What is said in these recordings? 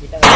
Kita ka.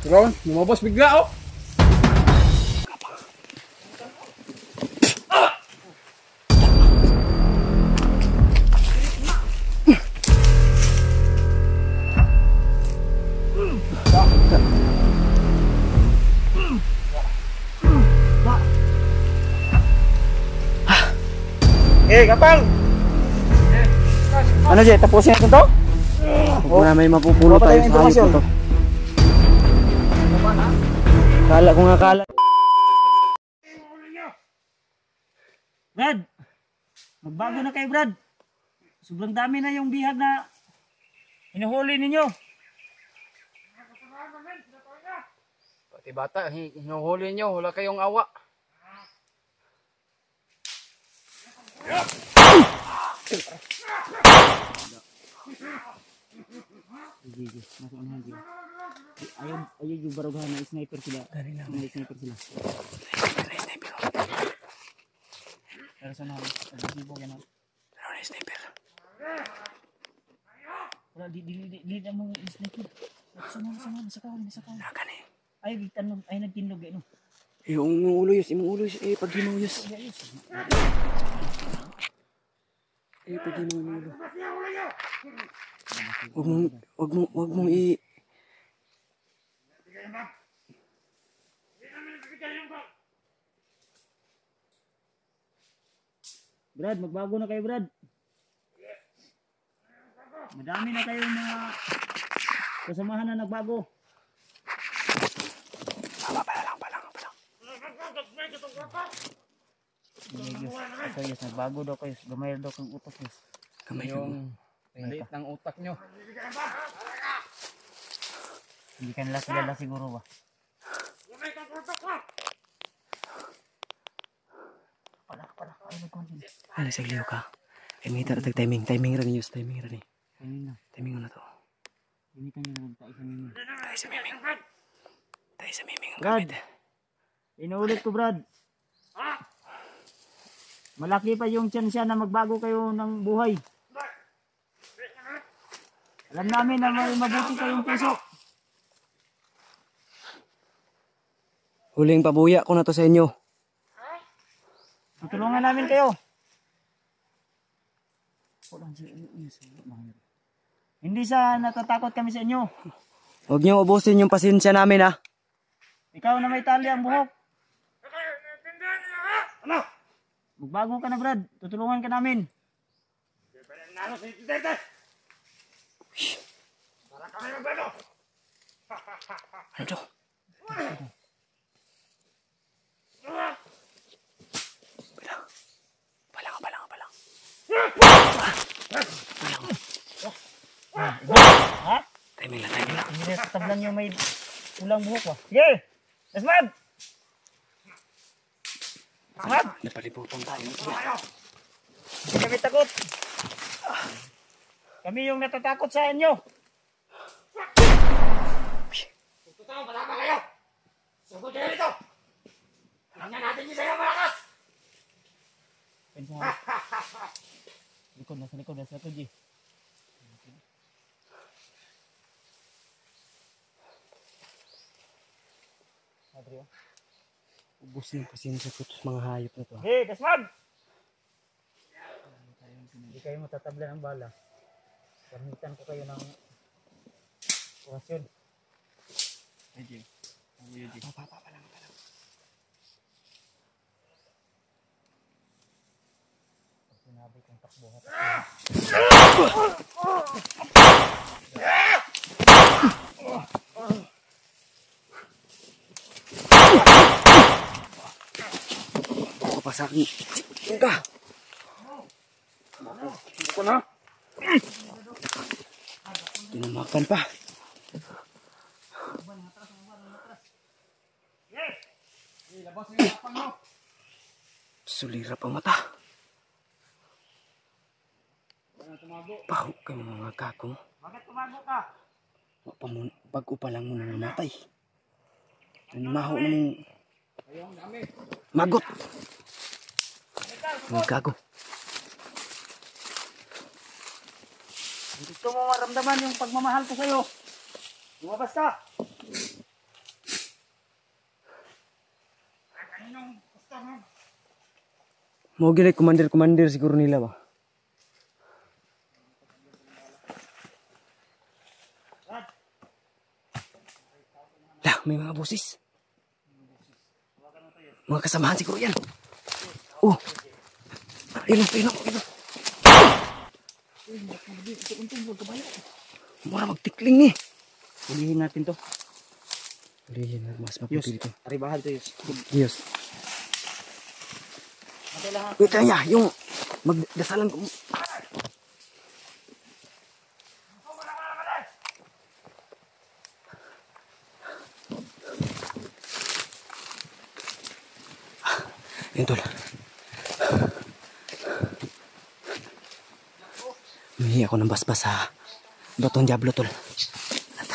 Turon, lumabas bigla oh. Kapang! Ano Jay, tapusin natin to? Huwag na may mapupuno tayo sa hayop na to. Kala ko nga kala. Brad! Magbago na kayo Brad. Sobrang dami na yung bihag na hinuhuli ninyo. Pati bata, hinuhuli nyo, wala kayong awa. Ayaw yung barugahan na sniper sila. May sniper sila. Pero sa namin, nagsibo yan ako. Ano na sniper? Wala, di na mo yung sniper. Sa kawan. Nakan eh. Ay nagkinlog eh no. Yung uluyos, pag hinuyos. Pag hinulo. Wag mong i... Brad, magbago na kayo Brad. Madami na kayong mga kasamahan na nagbago. Palang. Yes, nagbago daw kayo. Gamay daw kang utak yes. Kamay yung maliit ng utak nyo. Hindi ka nila kilala siguro ba? Pala. Ano sa gliyo ka? Ay may taratag timing rin use, timing rin eh. Timing na to. Hindi ka nyo nagtayo sa miming. Tayo sa miming ang Brad, gamit. inuulit ko Brad. Malaki pa yung chance na magbago kayo ng buhay. Alam namin na may mabuti kayong puso. Huling pabuya ko na to sa inyo. Tutulungan namin kayo. Hindi sa natatakot kami sa inyo. Huwag niyo ubusin yung pasensya namin ha. Ikaw na may tali ang buhok. Magbago ka na Brad. Tutulungan ka namin. Ano to? Palang. Ha? Timing lang. Hindi sa tablan nyo may ulang buhok ba? Sige! Esmad! Napalibutan tayo. Hindi kami takot. Kami yung natatakot sa inyo. Totoo, malama kayo. Sugod kayo dito. Tingnan natin yung sa'yo malakas. Nasa likod, G. Adrio. Ubus yung pasensya ko sa mga hayop na to. Hey, Desmond! Hindi kayo matatabla ng bala. Gamitan ko kayo ng orasyon. Hey, Palang. Pag sinabi kong takbo ha. Pasakin. Tingka. Ako na. Tinamakan pa. Sulira pa mata. Paho kayo mga kako. Bakit tumago ka? Bago pa lang mo namatay. Maho na mong magot. Mga gago. Gusto mo maramdaman yung pagmamahal ko sa'yo. Lumabas ka. Kaninong gusto mo? Mau gila komandir siguro nila ba? Lah, may mga busis. Mga kasamahan siguro yan. Oh. Ilong. Mura magtikling ni. Ulihin natin to. Ulihin, mas maputi dito. Aribahan to, Yus. Yes. Matay lang ha. Wait lang niya, yung magdasalan ko. Yan tol. Humingi ako ng basbas sa batong Diablo tol. At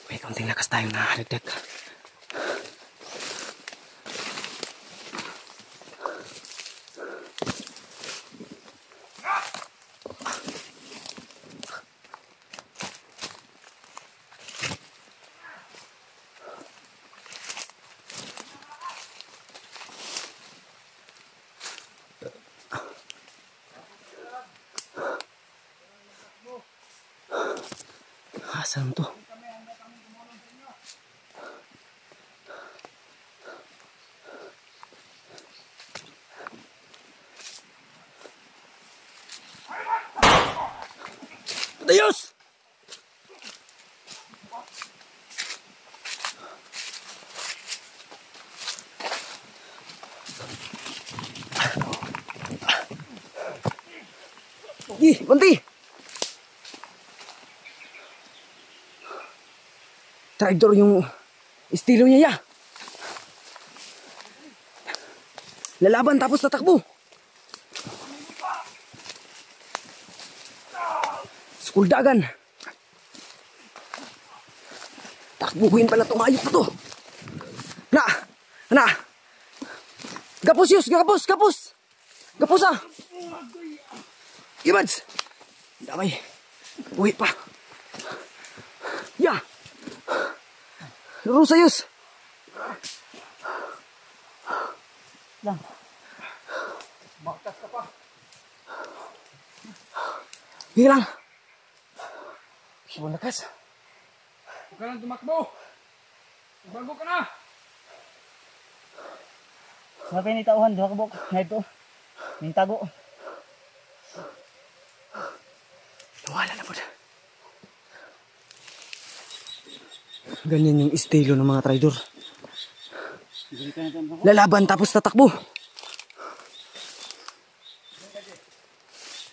may konting lakas tayong nakadagdag. Asan to? Dayos! Bunti! Traitor yung estilo niya ya. Lalaban tapos tatakbo. Skuldagan. Takbuhin pala itong hayop na to. Na. Gapos Yus, gapos. Gapos ah. Ibads. Damay. Buhi pa. Ya. Laro sayos. Lang. Baktas ka pa. Hilang. Ibang lakas. Huwag ka lang tumakbo. Bago ka na. Sabi ni tauhan, duha ka bok. Na ito. Nintago. Nawala na po. Ganyan yung estilo ng mga traidor. Lalaban tapos tatakbo.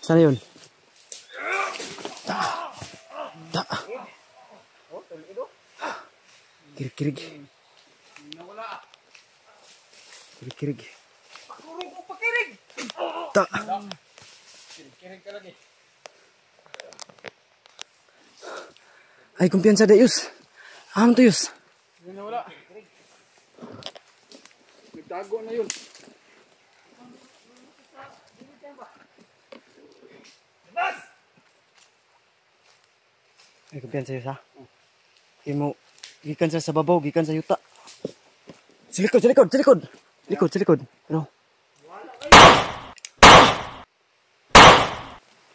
Sana yun? Kirig. Kirig. Pakurong ko pakirig. Kirig ka lagi. Ay, kumpiyansa Dayos. Aham to Yus. Hindi na wala. Nagtago na yun. Labas! Ay, kumpiyansa Yus ha. Kaya mo, gikan sa babaw, gikan sa yuta. Sa likod. Pero,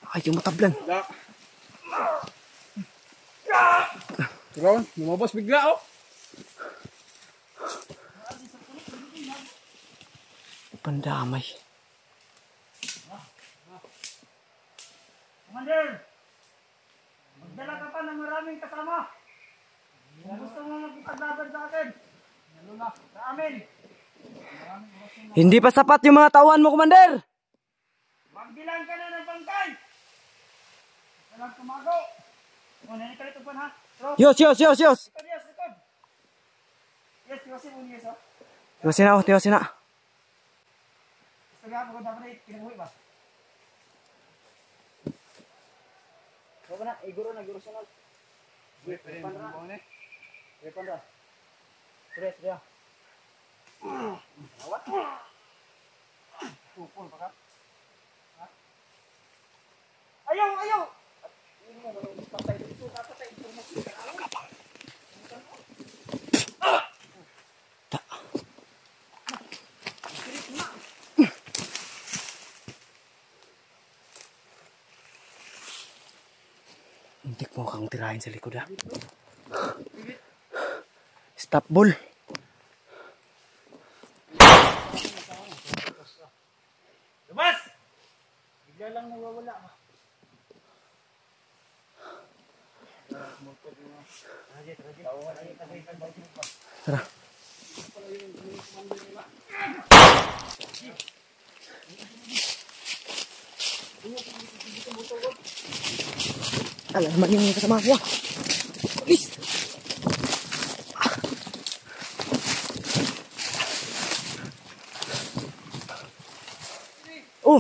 ay, yung matablan. Wala. Ron, lumabas bigla oh. Pandamay. Commander! Magdala ka pa ng maraming kasama. Kung gusto mo magpaglaban sa akin. Sa amin. Hindi pa sapat yung mga tauhan mo, Commander! Magbilang ka na ng bangkay. Walang tumago. Nani ka rito ha? Yos! Likod. Yes, tiwasin mo niya so. Tiwasin na. Gusto nga mo dapat kinabuhi ba? Huwag na, iguro sunod. Repandra. Sudah. Awat. Pukul pa ka. Ayaw! Muntik mo kang tirahin sa likod ha. Stop ball. Labas! Bigla lang nawawala. Tara. Alam naman yung kasama ko. Please. Oh.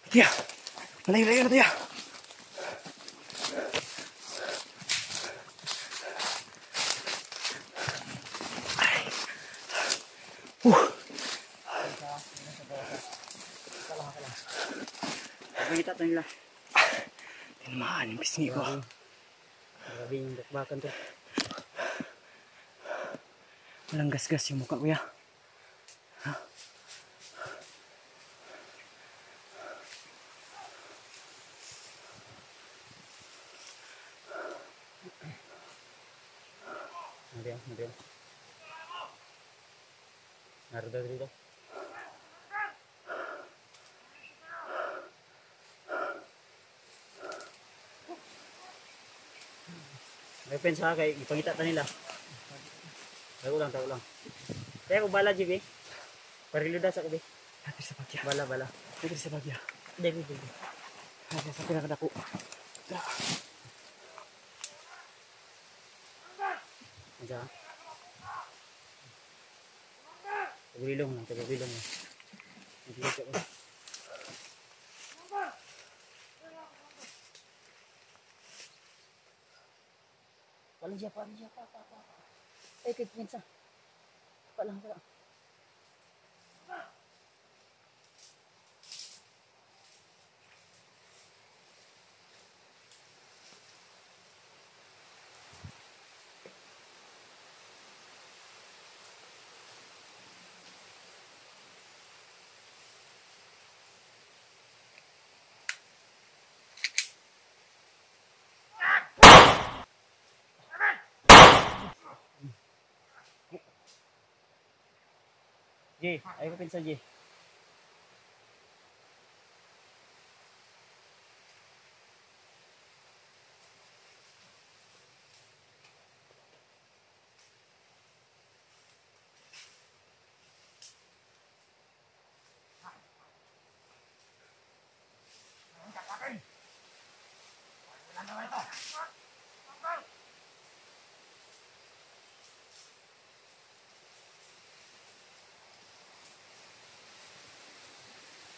Tia, malayo-layo na Tia. Nakita tayo nila. Tinamaan yung pisngi ko. Grabe yung bakbakan to. Walang gas-gas yung mukha kuya. Nandiyan. Narada dito. May pensa kay ipangita ta nila. Tago lang. Kaya ko bala jibi. Pariluda sa kubi. Hati sa bagya. Bala. Hati sa bagya. Dili. Hati sa pinakadako. Aja. Tagubilong lang. Paling siapa. Ikut minta. Palang. Ji, ayo ko pinsa Ji.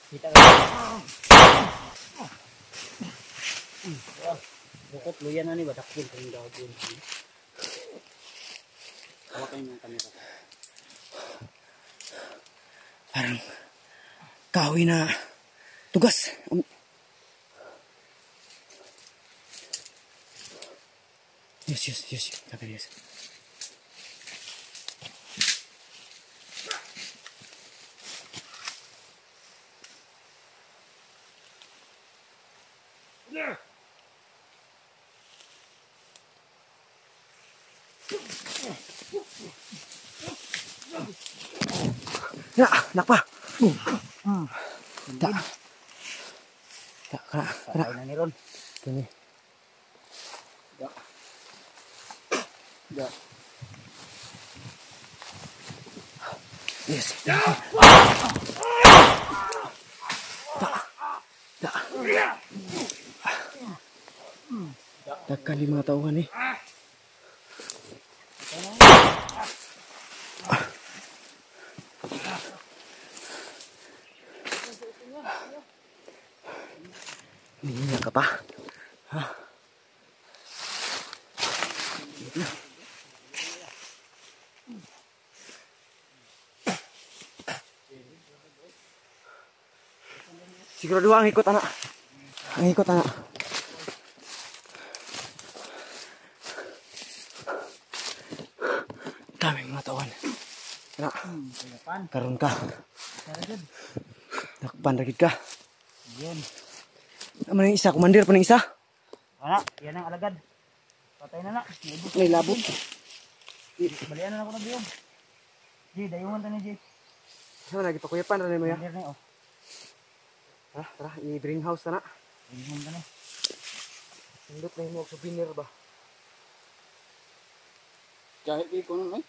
Kita ka. Bukot luyan na ni badakpon kung gawin. Hawakan yung kamera. Parang kahoy na tugas. Yes. Sabi yes. Ya, nakpa. Tak. Kena. Patay na ni Ron. Kini. Ya. Yes. Tak. Kani mga tauhan eh. Niya ka pa. Ha? Siguro ang ikot anak. Ang ikot anak. Daming mga tawan. Anak. Karon ka. Nakpan ragid ka. Yun. Ano yung isa? Kumandir pa ng isa? Wala, yan ang alagad. Patay na na. May labot. Balian na ako na biyong. G, dayungan ta ni G. Ano lagi pa kuyapan rin mo ya? Mandir na oh. Tara, i-bring house na na. Dayungan ta na. Sindot na mo souvenir ba? Kahit di ko nun, ay.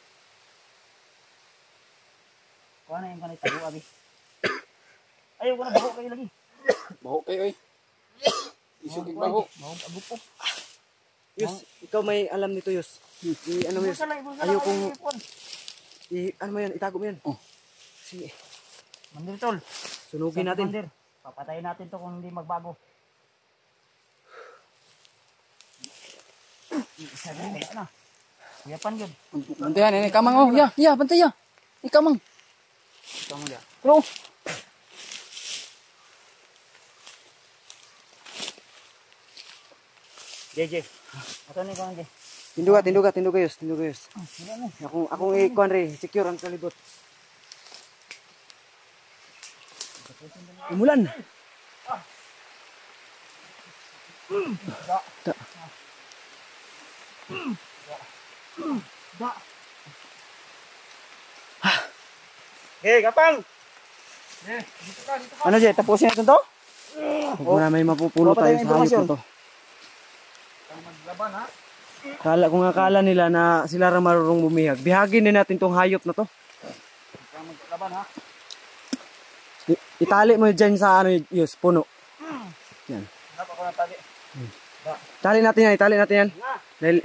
Kuha na yung kanay tago, abi. Ayaw ko na baho kayo lagi. Baho kayo, ay. Isugig baho. Baho, abot po. Yus, ikaw may alam nito Yus. Ano mo Yus? Ayaw kong, ano mo yan, itago mo yan. Oh. Si, Mandir tol. sunugin natin. Mandir. Papatayin natin to kung hindi magbago. Sabi na. Kuyapan yun. Bantayan, ini kamang, oh. Ya, bantay ya. Ini kamang. Kamu ya. Bro. JJ. Ato ni ko nge. Tinduga Yus. Akong ikuan re, secure ang kalibot. Umulan. Da. Hey, kapang. Dito ka. Ano siya, tapusin natin to? Huwag na may mapupuno tayo sa hayop na to. Maglaban, ha? Kung akala nila na sila rin marunong bumihag, bihagin din natin tong hayop na to. Maglaban, ha? Itali mo dyan sa ano, Yus, puno. Yan. Dapat ko na tali. Itali natin yan. Dahil